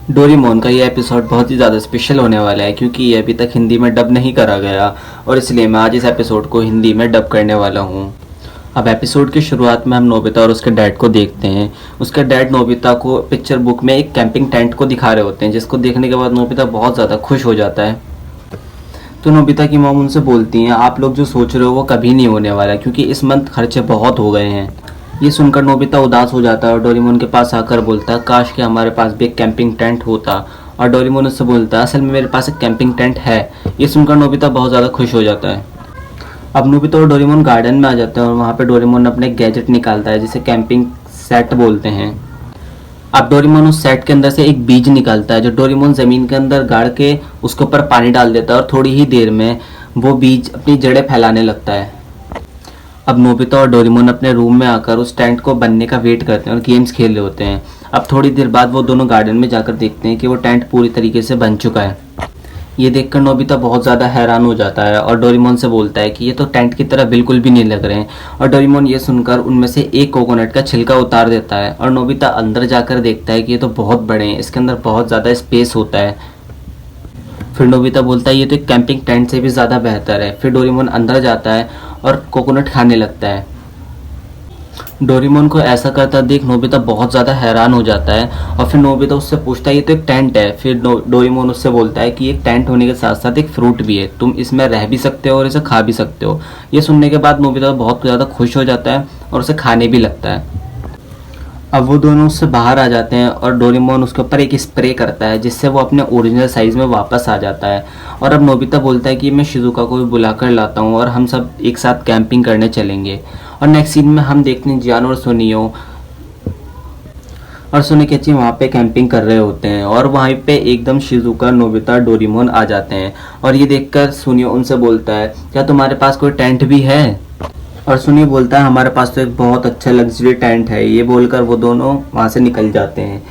Doraemon का ये episode बहुत ही ज़्यादा स्पेशल होने वाला है क्योंकि ये अभी तक हिंदी में डब नहीं करा गया और इसलिए मैं आज इस एपिसोड को हिंदी में डब करने वाला हूँ। अब एपिसोड की शुरुआत में हम नोबिता और उसके डैड को देखते हैं। उसके डैड नोबिता को पिक्चर बुक में एक कैंपिंग टेंट को दिखा रहे होते हैं, जिसको देखने के बाद नोबिता बहुत ज़्यादा खुश हो जाता है। तो नोबिता की मॉम उनसे बोलती हैं, आप लोग जो सोच रहे हो वो कभी नहीं होने वाला क्योंकि इस मंथ खर्चे बहुत हो गए हैं। ये सुनकर नोबिता उदास हो जाता है और डोरेमोन के पास आकर बोलता है, काश कि हमारे पास भी एक कैंपिंग टेंट होता। और डोरेमोन उससे बोलता है, असल में मेरे पास एक कैंपिंग टेंट है। ये सुनकर नोबिता बहुत ज़्यादा खुश हो जाता है। अब नोबिता और डोरेमोन गार्डन में आ जाते हैं और वहाँ पे डोरेमोन अपने गैजेट निकालता है जिसे कैंपिंग सेट बोलते हैं। अब डोरेमोन उस सेट के अंदर से एक बीज निकालता है जो डोरेमोन ज़मीन के अंदर गाड़ के उसके ऊपर पानी डाल देता है और थोड़ी ही देर में वो बीज अपनी जड़ें फैलाने लगता है। अब नोबिता और डोरेमोन अपने रूम में आकर उस टेंट को बनने का वेट करते हैं और गेम्स खेल रहे होते हैं। अब थोड़ी देर बाद वो दोनों गार्डन में जाकर देखते हैं कि वो टेंट पूरी तरीके से बन चुका है। ये देखकर नोबिता बहुत ज़्यादा हैरान हो जाता है और डोरेमोन से बोलता है कि ये तो टेंट की तरह बिल्कुल भी नहीं लग रहे हैं। और डोरेमोन ये सुनकर उनमें से एक कोकोनट का छिलका उतार देता है और नोबिता अंदर जाकर देखता है कि ये तो बहुत बड़े हैं, इसके अंदर बहुत ज़्यादा स्पेस होता है। फिर नोबिता बोलता है ये तो एक कैंपिंग टेंट से भी ज़्यादा बेहतर है। फिर डोरेमोन अंदर जाता है और कोकोनट खाने लगता है। डोरेमोन को ऐसा करता देख नोबिता बहुत ज़्यादा हैरान हो जाता है और फिर नोबिता उससे पूछता है ये तो एक टेंट है। फिर डोरेमोन उससे बोलता है कि एक टेंट होने के साथ साथ एक फ्रूट भी है, तुम इसमें रह भी सकते हो और इसे खा भी सकते हो। ये सुनने के बाद नोबिता बहुत ज़्यादा खुश हो जाता है और उसे खाने भी लगता है। अब वो दोनों उससे बाहर आ जाते हैं और डोरेमोन उसके ऊपर एक स्प्रे करता है जिससे वो अपने ओरिजिनल साइज़ में वापस आ जाता है। और अब नोबिता बोलता है कि मैं शिजुका को भी बुला कर लाता हूँ और हम सब एक साथ कैंपिंग करने चलेंगे। और नेक्स्ट सीन में हम देखते हैं जियान और सोनिकेची वहाँ पे कैंपिंग कर रहे होते हैं और वहाँ पे एकदम शिजुका, नोबिता, डोरेमोन आ जाते हैं। और ये देखकर सुनियो उनसे बोलता है, क्या तुम्हारे पास कोई टेंट भी है? और सुनियो बोलता है, हमारे पास तो एक बहुत अच्छा लग्जरी टेंट है। ये बोलकर वो दोनों वहाँ से निकल जाते हैं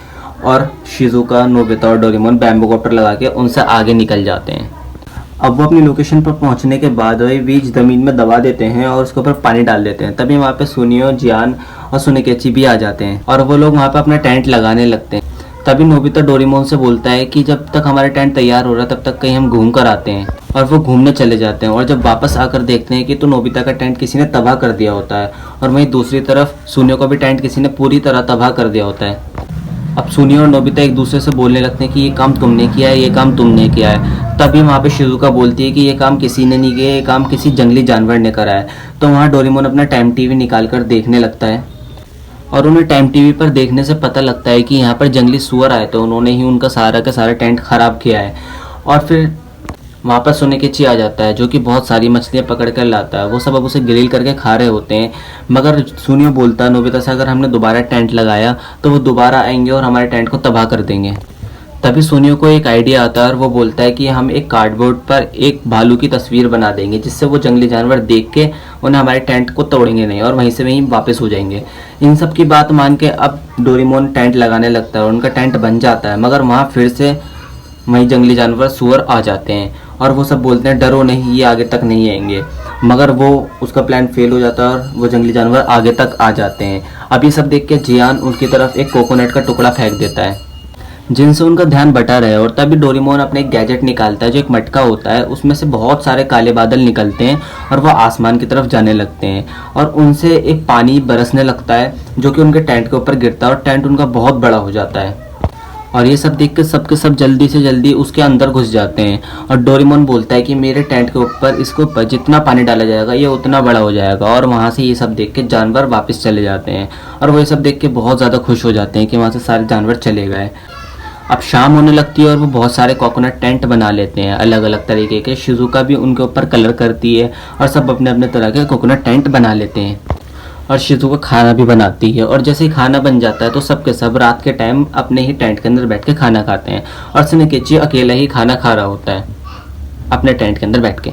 और शिजुका, नोबिता और डोरेमोन बैम्बू कॉप्टर लगा के उनसे आगे निकल जाते हैं। अब वो अपनी लोकेशन पर पहुंचने के बाद वही बीज ज़मीन में दबा देते हैं और उसके ऊपर पानी डाल देते हैं। तभी वहाँ पे सुनियो, जियान और सोनिकेची भी आ जाते हैं और वो लोग वहाँ पे अपना टेंट लगाने लगते हैं। तभी नोबिता डोरेमोन से बोलता है कि जब तक हमारा टेंट तैयार हो रहा है तब तक कहीं हम घूम कर आते हैं। और वो घूमने चले जाते हैं और जब वापस आकर देखते हैं कि तो नोबिता का टेंट किसी ने तबाह कर दिया होता है और वहीं दूसरी तरफ सुनियो का भी टेंट किसी ने पूरी तरह तबाह कर दिया होता है। अब सुनियो और नोबिता एक दूसरे से बोलने लगते हैं कि ये काम तुमने किया है, ये काम तुमने किया है। तभी वहाँ पे शिजुका बोलती है कि ये काम किसी ने नहीं किया, ये काम किसी जंगली जानवर ने करा है। तो वहाँ डोरेमोन अपना टाइम टीवी निकाल कर देखने लगता है और उन्हें टाइम टीवी पर देखने से पता लगता है कि यहाँ पर जंगली सुअर आए तो उन्होंने ही उनका सारा का सारा टेंट खराब किया है। और फिर वहाँ पर सोनिकेची आ जाता है जो कि बहुत सारी मछलियाँ पकड़ कर लाता है। वो सब अब उसे ग्रिल करके खा रहे होते हैं। मगर सुनियो बोलता है नोबिता से, अगर हमने दोबारा टेंट लगाया तो वो दोबारा आएंगे और हमारे टेंट को तबाह कर देंगे। तभी सुनियो को एक आइडिया आता है और वो बोलता है कि हम एक कार्डबोर्ड पर एक भालू की तस्वीर बना देंगे जिससे वो जंगली जानवर देख के उन्हें हमारे टेंट को तोड़ेंगे नहीं और वहीं से वहीं वापस हो जाएंगे। इन सब की बात मान के अब डोरेमोन टेंट लगाने लगता है और उनका टेंट बन जाता है। मगर वहाँ फिर से वहीं जंगली जानवर सुअर आ जाते हैं और वो सब बोलते हैं, डरो नहीं, ये आगे तक नहीं आएंगे। मगर वो उसका प्लान फेल हो जाता है और वो जंगली जानवर आगे तक आ जाते हैं। अब ये सब देख के जियान उनकी तरफ एक कोकोनट का टुकड़ा फेंक देता है जिनसे उनका ध्यान बटा रहे। और तभी डोरेमोन अपने एक गैजेट निकालता है जो एक मटका होता है, उसमें से बहुत सारे काले बादल निकलते हैं और वह आसमान की तरफ जाने लगते हैं और उनसे एक पानी बरसने लगता है जो कि उनके टेंट के ऊपर गिरता है और टेंट उनका बहुत बड़ा हो जाता है। और ये सब देख के सबके सब जल्दी से जल्दी उसके अंदर घुस जाते हैं और डोरेमोन बोलता है कि मेरे टेंट के ऊपर इसके ऊपर जितना पानी डाला जाएगा ये उतना बड़ा हो जाएगा। और वहाँ से ये सब देख के जानवर वापस चले जाते हैं और वो ये सब देख के बहुत ज़्यादा खुश हो जाते हैं कि वहाँ से सारे जानवर चले गए। अब शाम होने लगती है और वो बहुत सारे कोकोनट टेंट बना लेते हैं अलग अलग तरीके के। शिजुका भी उनके ऊपर कलर करती है और सब अपने अपने तरह के कोकोनट टेंट बना लेते हैं। और शिजुका खाना भी बनाती है और जैसे ही खाना बन जाता है तो सब के सब रात के टाइम अपने ही टेंट के अंदर बैठ के खाना खाते हैं और सोनिकेची अकेला ही खाना खा रहा होता है अपने टेंट के अंदर बैठ के।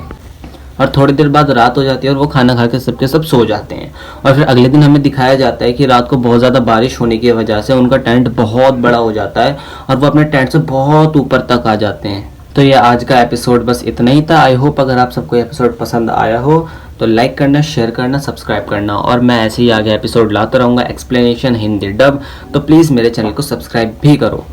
और थोड़ी देर बाद रात हो जाती है और वो खाना खा के सबके सब सो जाते हैं। और फिर अगले दिन हमें दिखाया जाता है कि रात को बहुत ज़्यादा बारिश होने की वजह से उनका टेंट बहुत बड़ा हो जाता है और वो अपने टेंट से बहुत ऊपर तक आ जाते हैं। तो ये आज का एपिसोड बस इतना ही था। आई होप अगर आप सबको एपिसोड पसंद आया हो तो लाइक करना, शेयर करना, सब्सक्राइब करना और मैं ऐसे ही आगे एपिसोड लाता रहूँगा एक्सप्लेनेशन हिंदी डब। तो प्लीज़ मेरे चैनल को सब्सक्राइब भी करो।